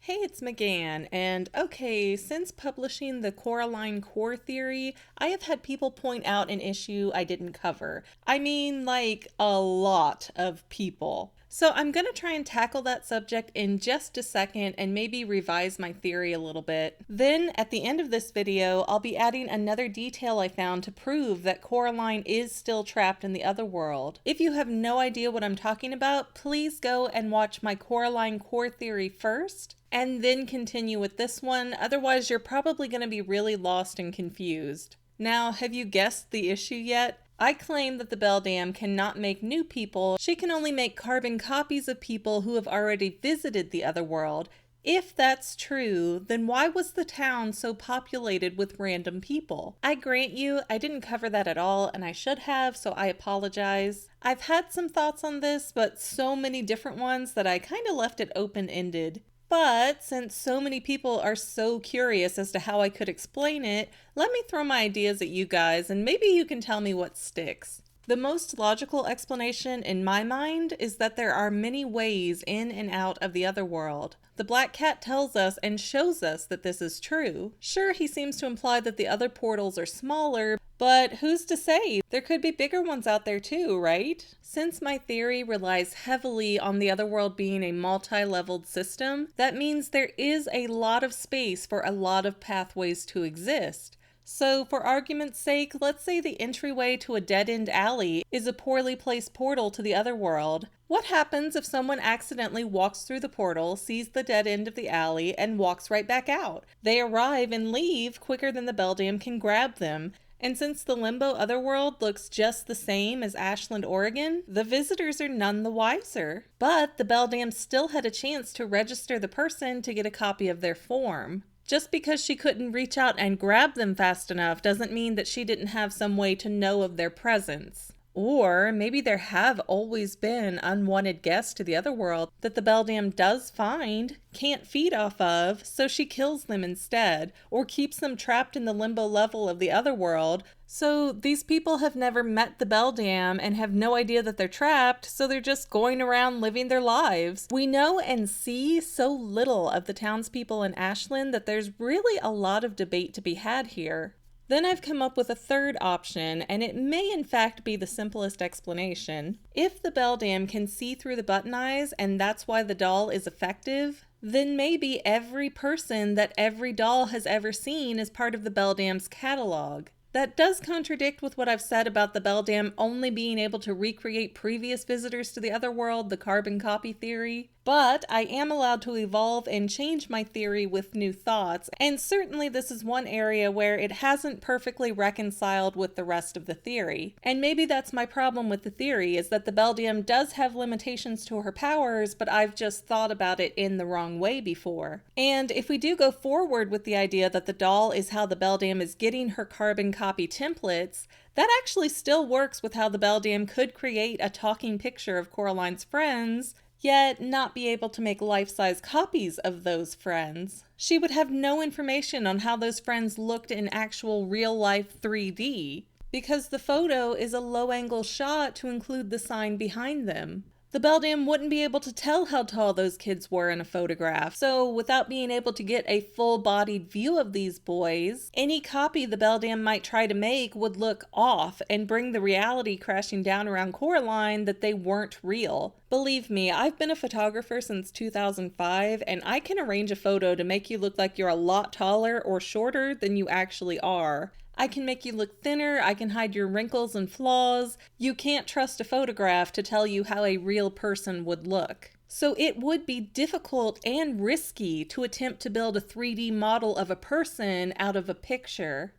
Hey, it's McGann, and okay, since publishing the Coraline Core Theory, I have had people point out an issue I didn't cover. I mean, like, a lot of people. So I'm going to try and tackle that subject in just a second and maybe revise my theory a little bit. Then, at the end of this video, I'll be adding another detail I found to prove that Coraline is still trapped in the other world. If you have no idea what I'm talking about, please go and watch my Coraline Core Theory first, and then continue with this one, otherwise you're probably going to be really lost and confused. Now, have you guessed the issue yet? I claim that the beldam cannot make new people, she can only make carbon copies of people who have already visited the other world. If that's true, then why was the town so populated with random people? I grant you, I didn't cover that at all, and I should have, so I apologize. I've had some thoughts on this, but so many different ones that I kind of left it open-ended. But since so many people are so curious as to how I could explain it, let me throw my ideas at you guys and maybe you can tell me what sticks. The most logical explanation in my mind is that there are many ways in and out of the other world. The Black Cat tells us and shows us that this is true. Sure, he seems to imply that the other portals are smaller, but who's to say? There could be bigger ones out there too, right? Since my theory relies heavily on the other world being a multi-leveled system, that means there is a lot of space for a lot of pathways to exist. So for argument's sake, let's say the entryway to a dead-end alley is a poorly placed portal to the other world. What happens if someone accidentally walks through the portal, sees the dead end of the alley, and walks right back out? They arrive and leave quicker than the beldam can grab them. And since the Limbo Otherworld looks just the same as Ashland, Oregon, the visitors are none the wiser. But the beldam still had a chance to register the person to get a copy of their form. Just because she couldn't reach out and grab them fast enough doesn't mean that she didn't have some way to know of their presence. Or maybe there have always been unwanted guests to the other world that the beldam does find, can't feed off of, so she kills them instead, or keeps them trapped in the limbo level of the other world. So these people have never met the beldam and have no idea that they're trapped, so they're just going around living their lives. We know and see so little of the townspeople in Ashland that there's really a lot of debate to be had here. Then I've come up with a third option, and it may in fact be the simplest explanation. If the beldam can see through the button eyes and that's why the doll is effective, then maybe every person that every doll has ever seen is part of the beldam's catalog. That does contradict with what I've said about the beldam only being able to recreate previous visitors to the other world, the carbon copy theory. But I am allowed to evolve and change my theory with new thoughts, and certainly this is one area where it hasn't perfectly reconciled with the rest of the theory. And maybe that's my problem with the theory, is that the beldam does have limitations to her powers, but I've just thought about it in the wrong way before. And if we do go forward with the idea that the doll is how the beldam is getting her carbon copy templates, that actually still works with how the beldam could create a talking picture of Coraline's friends, yet not be able to make life-size copies of those friends. She would have no information on how those friends looked in actual real-life 3D, because the photo is a low-angle shot to include the sign behind them. The beldam wouldn't be able to tell how tall those kids were in a photograph, so without being able to get a full-bodied view of these boys, any copy the beldam might try to make would look off and bring the reality crashing down around Coraline that they weren't real. Believe me, I've been a photographer since 2005, and I can arrange a photo to make you look like you're a lot taller or shorter than you actually are. I can make you look thinner, I can hide your wrinkles and flaws. You can't trust a photograph to tell you how a real person would look. So it would be difficult and risky to attempt to build a 3D model of a person out of a picture.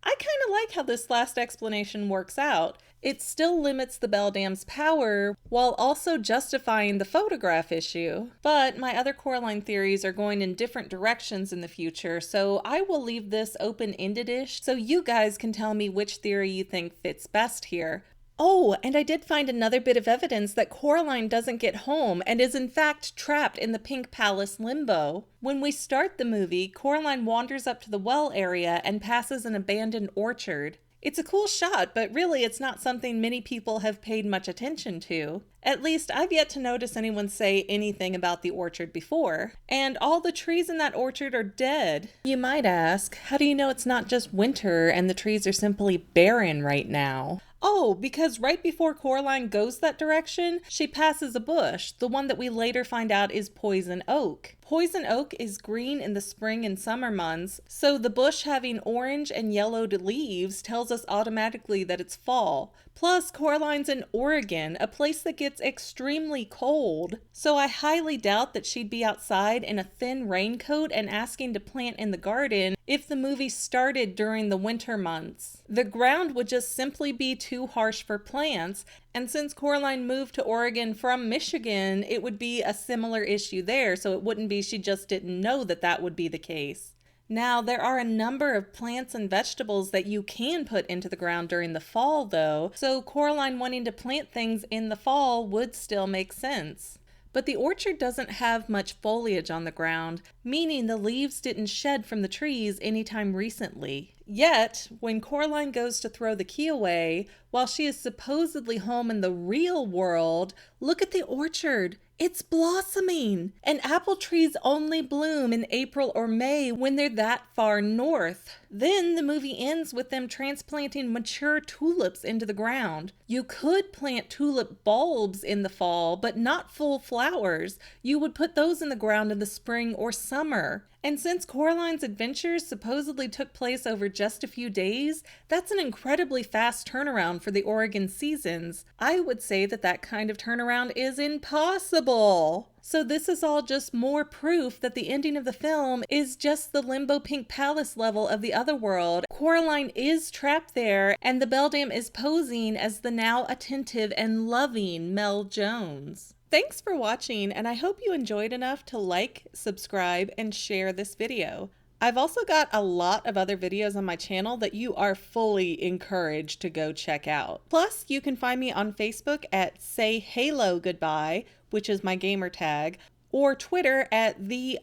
I kind of like how this last explanation works out. It still limits the beldam's power while also justifying the photograph issue. But my other Coraline theories are going in different directions in the future, so I will leave this open-ended-ish so you guys can tell me which theory you think fits best here. Oh, and I did find another bit of evidence that Coraline doesn't get home and is in fact trapped in the Pink Palace limbo. When we start the movie, Coraline wanders up to the well area and passes an abandoned orchard. It's a cool shot, but really it's not something many people have paid much attention to. At least I've yet to notice anyone say anything about the orchard before. And all the trees in that orchard are dead. You might ask, how do you know it's not just winter and the trees are simply barren right now? Oh, because right before Coraline goes that direction, she passes a bush, the one that we later find out is poison oak. Poison oak is green in the spring and summer months, so the bush having orange and yellowed leaves tells us automatically that it's fall. Plus, Coraline's in Oregon, a place that gets extremely cold, so I highly doubt that she'd be outside in a thin raincoat and asking to plant in the garden if the movie started during the winter months. The ground would just simply be too harsh for plants, and since Coraline moved to Oregon from Michigan, it would be a similar issue there, so it wouldn't be she just didn't know that that would be the case. Now, there are a number of plants and vegetables that you can put into the ground during the fall, though, so Coraline wanting to plant things in the fall would still make sense. But the orchard doesn't have much foliage on the ground, meaning the leaves didn't shed from the trees anytime recently. Yet, when Coraline goes to throw the key away, while she is supposedly home in the real world, look at the orchard. It's blossoming! And apple trees only bloom in April or May when they're that far north. Then the movie ends with them transplanting mature tulips into the ground. You could plant tulip bulbs in the fall, but not full flowers. You would put those in the ground in the spring or summer. And since Coraline's adventures supposedly took place over just a few days, that's an incredibly fast turnaround for the Oregon seasons. I would say that that kind of turnaround is impossible. So this is all just more proof that the ending of the film is just the Limbo Pink Palace level of the other world. Coraline is trapped there, and the beldam is posing as the now attentive and loving Mel Jones. Thanks for watching, and I hope you enjoyed enough to like, subscribe, and share this video. I've also got a lot of other videos on my channel that you are fully encouraged to go check out. Plus, you can find me on Facebook at Say Halo Goodbye, which is my gamer tag, or Twitter at _Fanily.